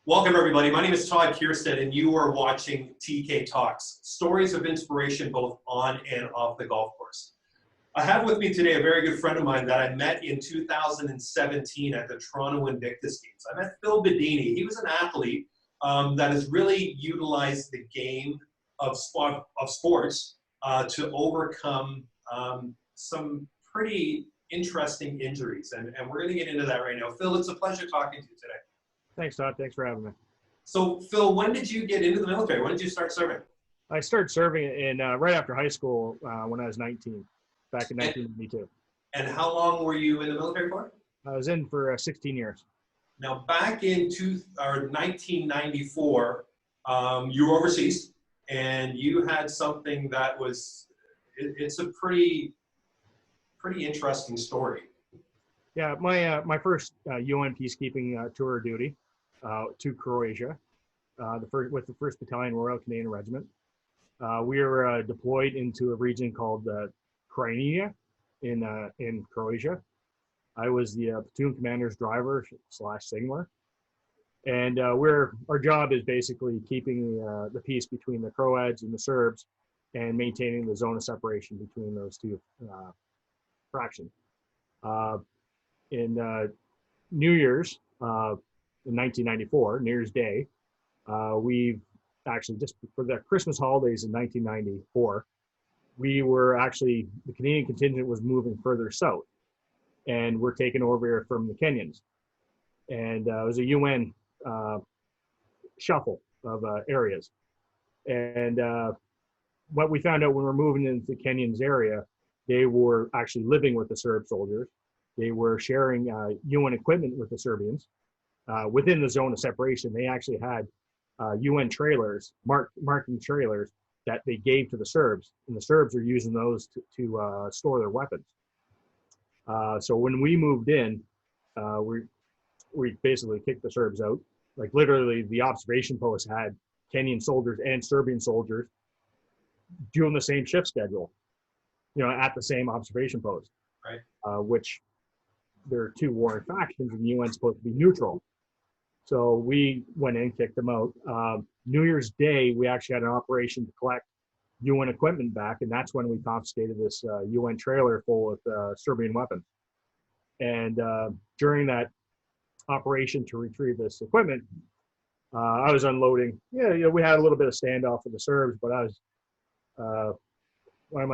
Welcome, everybody. My name is Todd Keirstead, and you are watching TK Talks, stories of inspiration both on and off the golf course. I have with me today a very good friend of mine that I met in 2017 at the Toronto Invictus Games. I met Phil Badanai. He was an athlete that has really utilized the game of sports to overcome some pretty interesting injuries, and we're going to get into that right now. Phil, it's a pleasure talking to you today. Thanks, Todd. Thanks for having me. So, Phil, when did you get into the military? When did you start serving? I started serving in right after high school when I was 19, back in 1992. And how long were you in the military for? I was in for 16 years. Now, back in 1994, you were overseas, and you had something that was, it's a pretty interesting story. Yeah, my first UN peacekeeping tour of duty to Croatia, with the 1st Battalion Royal Canadian Regiment. We were deployed into a region called Crimea in Croatia. I was the platoon commander's driver / signaler, and our job is basically keeping the peace between the Croats and the Serbs, and maintaining the zone of separation between those two fractions. In New Year's in 1994, New Year's Day, we've actually, just for the Christmas holidays in 1994, the Canadian contingent was moving further south, and we're taking over from the Kenyans. And it was a UN shuffle of areas. And what we found out when we were moving into the Kenyans area, they were actually living with the Serb soldiers. They were sharing UN equipment with the Serbians. Within the zone of separation, they actually had UN trailers, marking trailers that they gave to the Serbs, and the Serbs are using those to store their weapons. So when we moved in, we basically kicked the Serbs out. Like, literally, the observation post had Kenyan soldiers and Serbian soldiers doing the same shift schedule, at the same observation post. Right. Which there are two warring factions, and the UN's supposed to be neutral. So we went in, kicked them out. New Year's Day, we actually had an operation to collect UN equipment back, and that's when we confiscated this UN trailer full of Serbian weapons. And during that operation to retrieve this equipment, I was unloading. We had a little bit of standoff with the Serbs, but I was one of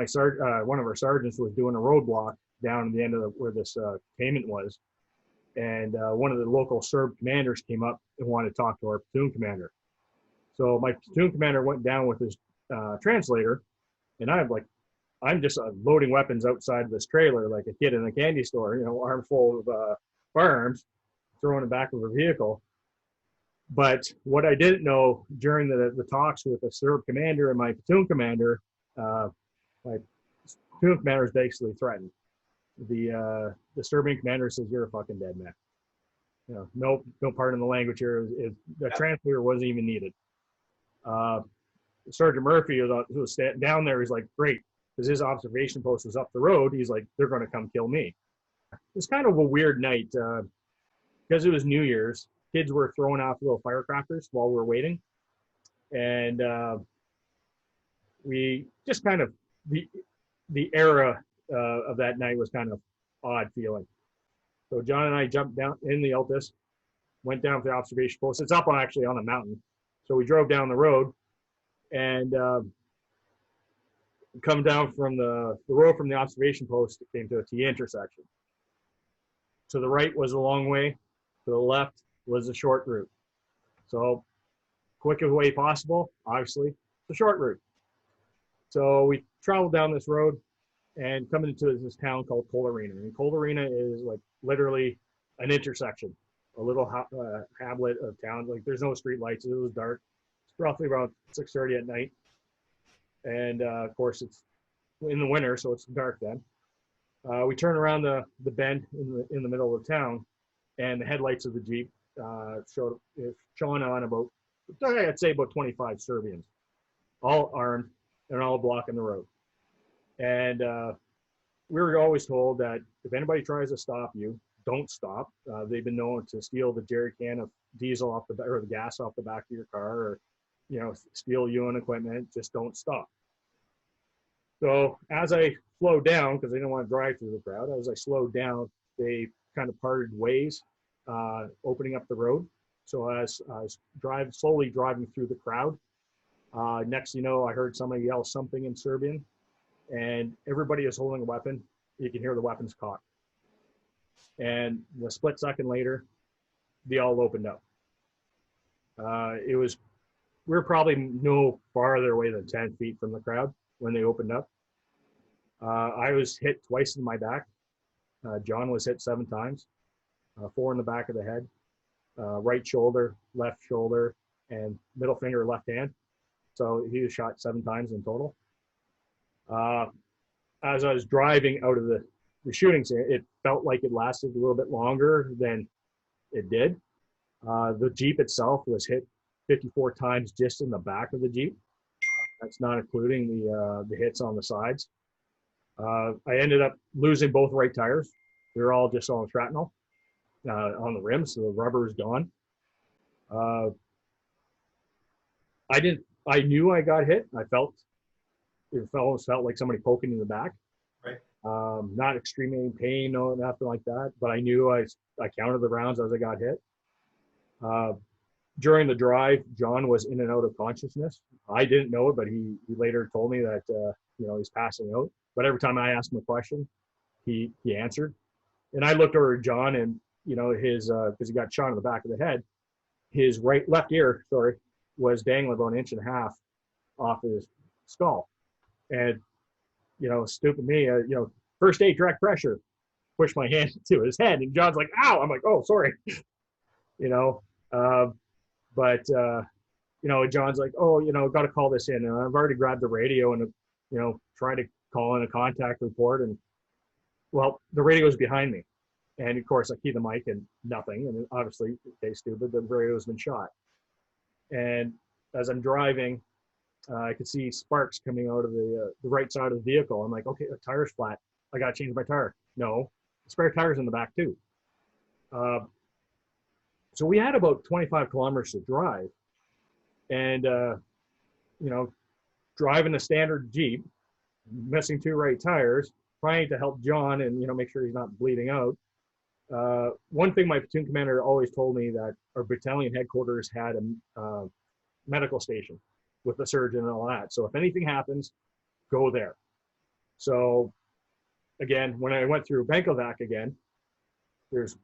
our sergeants was doing a roadblock down at the end of where this containment was. And one of the local Serb commanders came up and wanted to talk to our platoon commander. So my platoon commander went down with his translator, and I'm just loading weapons outside of this trailer like a kid in a candy store, arm full of firearms, throwing it back of a vehicle. But what I didn't know during the talks with the Serb commander and my platoon commander, my platoon commander is basically threatened. The Serbian commander says, "You're a fucking dead man." No pardon the language here. The translator wasn't even needed. Sergeant Murphy, who was down there, he's like, "Great," because his observation post was up the road. He's like, "They're going to come kill me." It's kind of a weird night because it was New Year's. Kids were throwing off little firecrackers while we were waiting, and we just kind of the era of that night was kind of odd feeling. So John and I jumped down in the Altus, went down to the observation post. It's up on a mountain. So we drove down the road, and come down from the road from the observation post, it came to a T intersection. To the right was a long way, to the left was a short route. So quickest way possible, obviously, the short route. So we traveled down this road and coming into this town called Colarina. And Colarina is like literally an intersection, a little hamlet of town. Like, there's no street lights. It was dark. It's roughly around 6:30 at night. And of course, it's in the winter, so it's dark then. We turn around the bend in the middle of the town, and the headlights of the Jeep shone on about, I'd say, about 25 Serbians, all armed and all blocking the road. And we were always told that if anybody tries to stop you, don't stop. They've been known to steal the jerry can of diesel off or the gas off the back of your car, or, you know, steal UN equipment. Just don't stop. So as I slowed down, because I didn't want to drive through the crowd, as I slowed down, they kind of parted ways, opening up the road. So as I was slowly driving through the crowd, next you know, I heard somebody yell something in Serbian, and everybody is holding a weapon. You can hear the weapons cocked. And a split second later, they all opened up. We were probably no farther away than 10 feet from the crowd when they opened up. I was hit twice in my back. John was hit 7 times, 4 in the back of the head, right shoulder, left shoulder, and middle finger, left hand. So he was shot 7 times in total. As I was driving out of the shooting scene, it felt like it lasted a little bit longer than it did. The Jeep itself was hit 54 times just in the back of the Jeep. That's not including the hits on the sides. I ended up losing both right tires. We were all just on shrapnel on the rims, so the rubber is gone. I knew I got hit. It almost felt like somebody poking in the back. Right. Not extremely in pain, no, nothing like that. But I knew I counted the rounds as I got hit. During the drive, John was in and out of consciousness. I didn't know it, but he later told me that you know, he's passing out. But every time I asked him a question, he answered. And I looked over at John, and you know, his because he got shot in the back of the head, his left ear, was dangling about 1.5 inches off his skull. And you know, stupid me, you know, first aid, direct pressure, push my hand to his head, and John's like, "Ow!" I'm like, "Oh, sorry," you know. But you know, John's like, "Oh, you know, got to call this in," and I've already grabbed the radio and you know, tried to call in a contact report, and well, the radio's behind me, and of course I key the mic and nothing, and obviously, okay, stupid, the radio's been shot. And as I'm driving, I could see sparks coming out of the right side of the vehicle. I'm like, okay, the tire's flat. I got to change my tire. No, the spare tire's in the back too. So we had about 25 kilometers to drive. And, you know, driving a standard Jeep, missing 2 right tires, trying to help John and, you know, make sure he's not bleeding out. One thing my platoon commander always told me, that our battalion headquarters had a medical station with a surgeon and all that. So if anything happens, go there. So again, when I went through Bankovac again, there's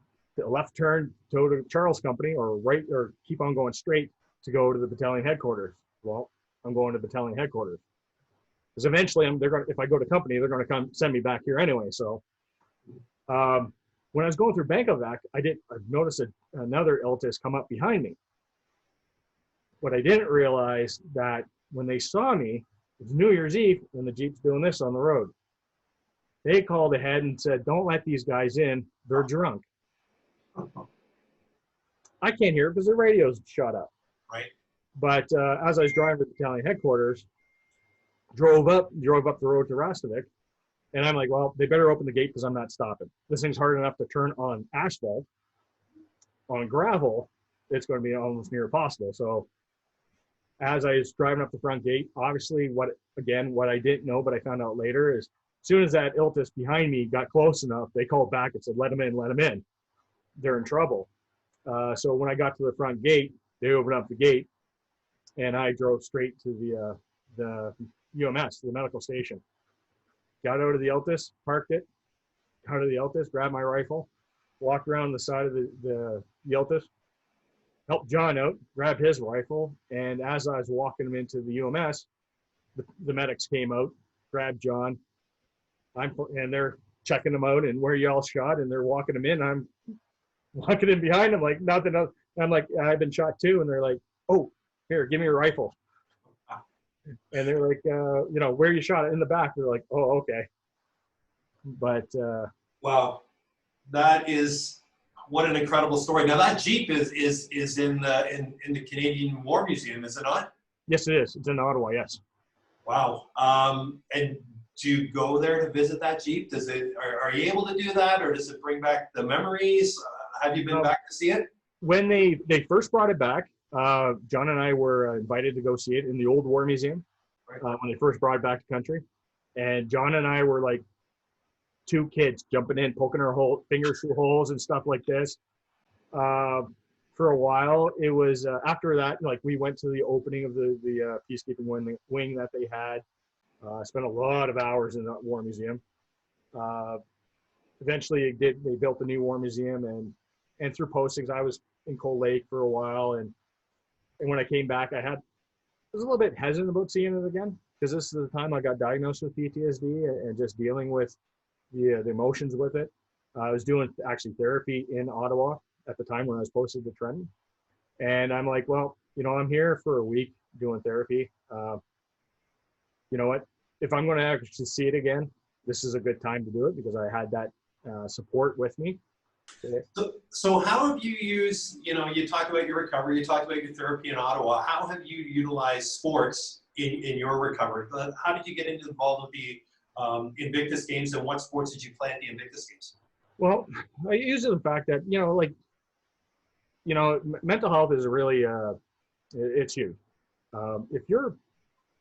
a left turn to go to Charles Company, or right, or keep on going straight to go to the battalion headquarters. Well, I'm going to battalion headquarters because eventually if I go to company, they're going to come send me back here anyway. So when I was going through Bankovac, I noticed another ILTIS come up behind me. What I didn't realize, that when they saw me, it was New Year's Eve and the Jeep's doing this on the road. They called ahead and said, "Don't let these guys in. They're drunk." I can't hear it because the radio's shut up. Right. But as I was driving to the battalion headquarters, drove up the road to Rastovic, and I'm like, well, they better open the gate because I'm not stopping. This thing's hard enough to turn on asphalt. On gravel, it's going to be almost near impossible. So as I was driving up the front gate, obviously what I didn't know, but I found out later, is as soon as that ILTIS behind me got close enough, they called back and said, let them in. They're in trouble. So when I got to the front gate, they opened up the gate, and I drove straight to the UMS, the medical station. Got out of the ILTIS, parked it, out of the ILTIS, grabbed my rifle, walked around the side of the ILTIS, helped John out, grabbed his rifle, and as I was walking him into the UMS, the medics came out, grabbed John, and they're checking him out, and where you all shot, and they're walking him in. I'm walking in behind them like nothing else. I'm like, I've been shot too, and they're like, oh, here, give me your rifle. And they're like, you know, where you shot it? In the back. They're like, oh, okay. But wow, that is, what an incredible story. Now that Jeep is in the Canadian War Museum, is it not? Yes, it is. It's in Ottawa. Yes. Wow. And do you go there to visit that Jeep? Are you able to do that, or does it bring back the memories? Have you been back to see it? When they first brought it back, John and I were invited to go see it in the old War Museum when they first brought it back to country. And John and I were like two kids jumping in, poking our fingers through holes and stuff like this. For a while, it was after that, like we went to the opening of the peacekeeping wing that they had. Spent a lot of hours in that War Museum. Eventually, they built the new War Museum, and through postings, I was in Cold Lake for a while, and when I came back, I was a little bit hesitant about seeing it again because this is the time I got diagnosed with PTSD and just dealing with the emotions with it. I was doing actually therapy in Ottawa at the time when I was posted to Trenton, and I'm like, well, I'm here for a week doing therapy. You know what? If I'm going to actually see it again, this is a good time to do it because I had that support with me. So how have you used, you talked about your recovery, you talked about your therapy in Ottawa. How have you utilized sports in your recovery? How did you get involved with the Invictus Games, and what sports did you play at the Invictus Games? Well, I use the fact that, mental health is really, it's huge.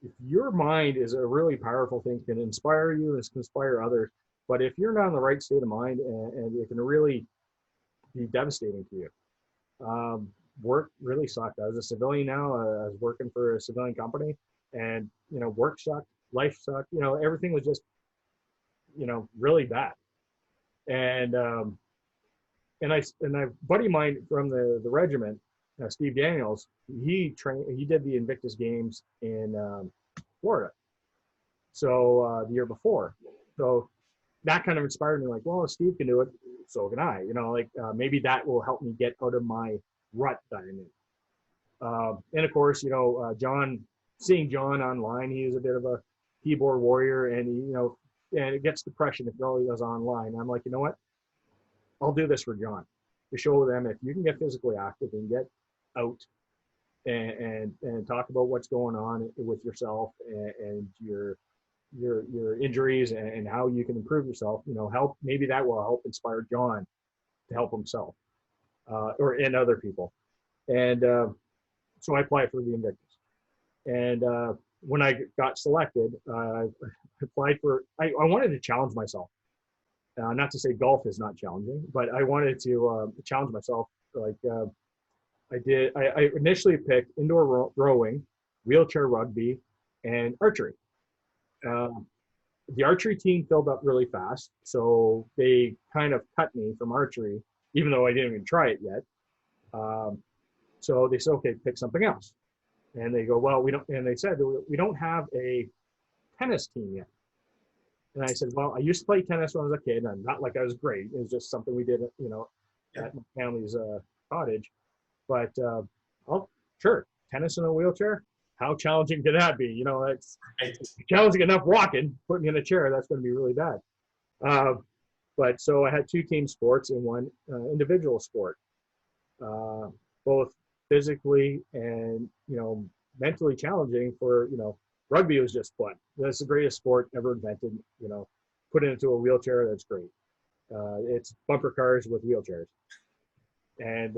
If your mind is a really powerful thing, can inspire you, it can inspire others. But if you're not in the right state of mind, and it can really be devastating to you. Work really sucked. I was a civilian now. I was working for a civilian company, and work sucked, life sucked. Everything was just, really bad. And a buddy of mine from the regiment, Steve Daniels, he did the Invictus Games in Florida. So the year before, so that kind of inspired me. Like, well, if Steve can do it, so can I. Maybe that will help me get out of my rut that I'm in. And of course, seeing John online, he is a bit of a keyboard warrior, and and it gets depression if all he does online. I'm like, you know what? I'll do this for John to show them if you can get physically active and get out and talk about what's going on with yourself and your injuries and how you can improve yourself, maybe that will help inspire John to help himself and other people. And so I applied for the Invictus. And when I got selected, I applied for, I wanted to challenge myself. Not to say golf is not challenging, but I wanted to challenge myself. I initially picked indoor rowing, wheelchair rugby, and archery. The archery team filled up really fast, so they kind of cut me from archery, even though I didn't even try it yet. So they said, okay, pick something else. And they go, well, they said, we don't have a tennis team yet. And I said, well, I used to play tennis when I was a kid, and not like I was great. It was just something we did, at my family's cottage. But, sure, tennis in a wheelchair, how challenging could that be? It's challenging enough walking, putting me in a chair, that's going to be really bad. But so I had two team sports and one individual sport, both physically and, mentally challenging for, rugby was just fun. That's the greatest sport ever invented, put it into a wheelchair, that's great. It's bumper cars with wheelchairs. And,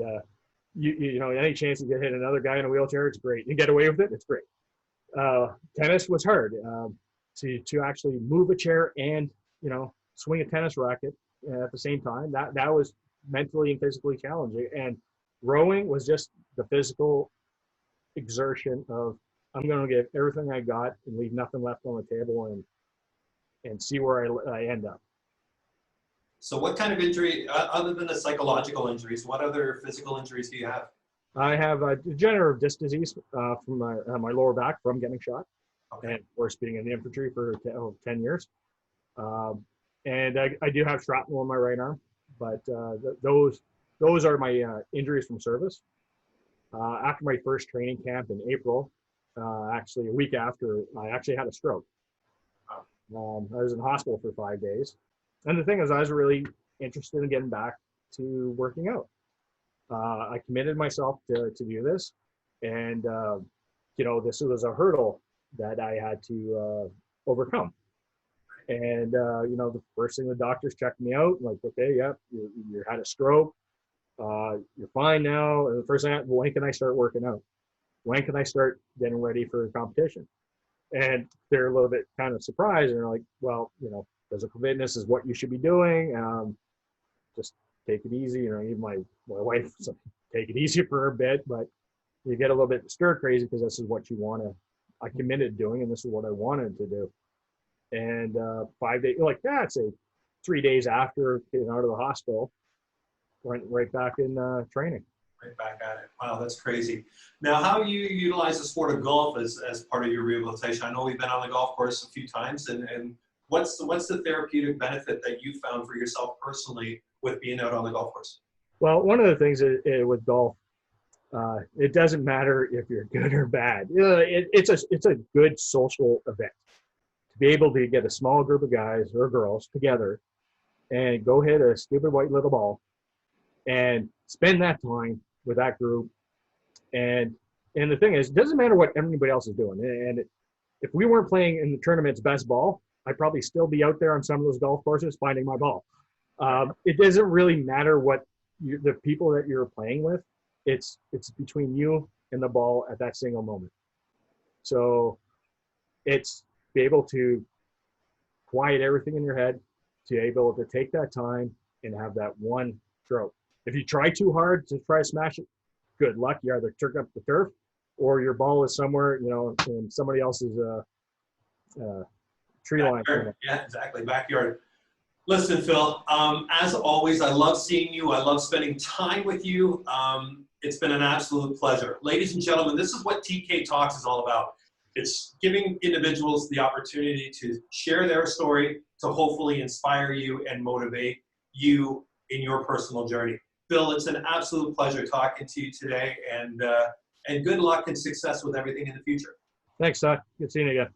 any chance you get hit another guy in a wheelchair, it's great. You get away with it, it's great. Tennis was hard. To actually move a chair and, swing a tennis racket at the same time, that was mentally and physically challenging. And rowing was just the physical exertion of, I'm going to give everything I got and leave nothing left on the table and see where I end up. So what kind of injury, other than the psychological injuries, what other physical injuries do you have? I have a degenerative disc disease from my lower back from getting shot. Okay. And of course being in the infantry for 10 years. And I do have shrapnel in my right arm, but those are my injuries from service. After my first training camp in April, actually a week after, I actually had a stroke. I was in the hospital for 5 days. And the thing is, I was really interested in getting back to working out. I committed myself to do this. And, this was a hurdle that I had to overcome. And, the first thing the doctors checked me out, like, okay, yep, you had a stroke. You're fine now. And the first thing, when can I start working out? When can I start getting ready for competition? And they're a little bit kind of surprised. And they're like, well, physical fitness is what you should be doing. Just take it easy. Even my wife, take it easy for a bit, but you get a little bit stir crazy because this is what I committed doing, and this is what I wanted to do. And 5 days, like that, say 3 days after getting out of the hospital, went right back in training. Right back at it. Wow, that's crazy. Now, how you utilize the sport of golf as part of your rehabilitation? I know we've been on the golf course a few times, and what's the therapeutic benefit that you found for yourself personally with being out on the golf course? Well, one of the things with golf, it doesn't matter if you're good or bad. It's a good social event. To be able to get a small group of guys or girls together and go hit a stupid white little ball and spend that time with that group. And the thing is, it doesn't matter what everybody else is doing. And if we weren't playing in the tournament's best ball, I'd probably still be out there on some of those golf courses finding my ball. It doesn't really matter what the people that you're playing with. It's between you and the ball at that single moment. So it's be able to quiet everything in your head, to be able to take that time and have that one stroke. If you try too hard to try to smash it, good luck. You either turn up the turf or your ball is somewhere, in somebody else's tree line. Yeah, exactly. Backyard. Listen, Phil, as always, I love seeing you. I love spending time with you. It's been an absolute pleasure. Ladies and gentlemen, this is what TK Talks is all about. It's giving individuals the opportunity to share their story, to hopefully inspire you and motivate you in your personal journey. Phil, it's an absolute pleasure talking to you today, and good luck and success with everything in the future. Thanks, Todd. Good seeing you again.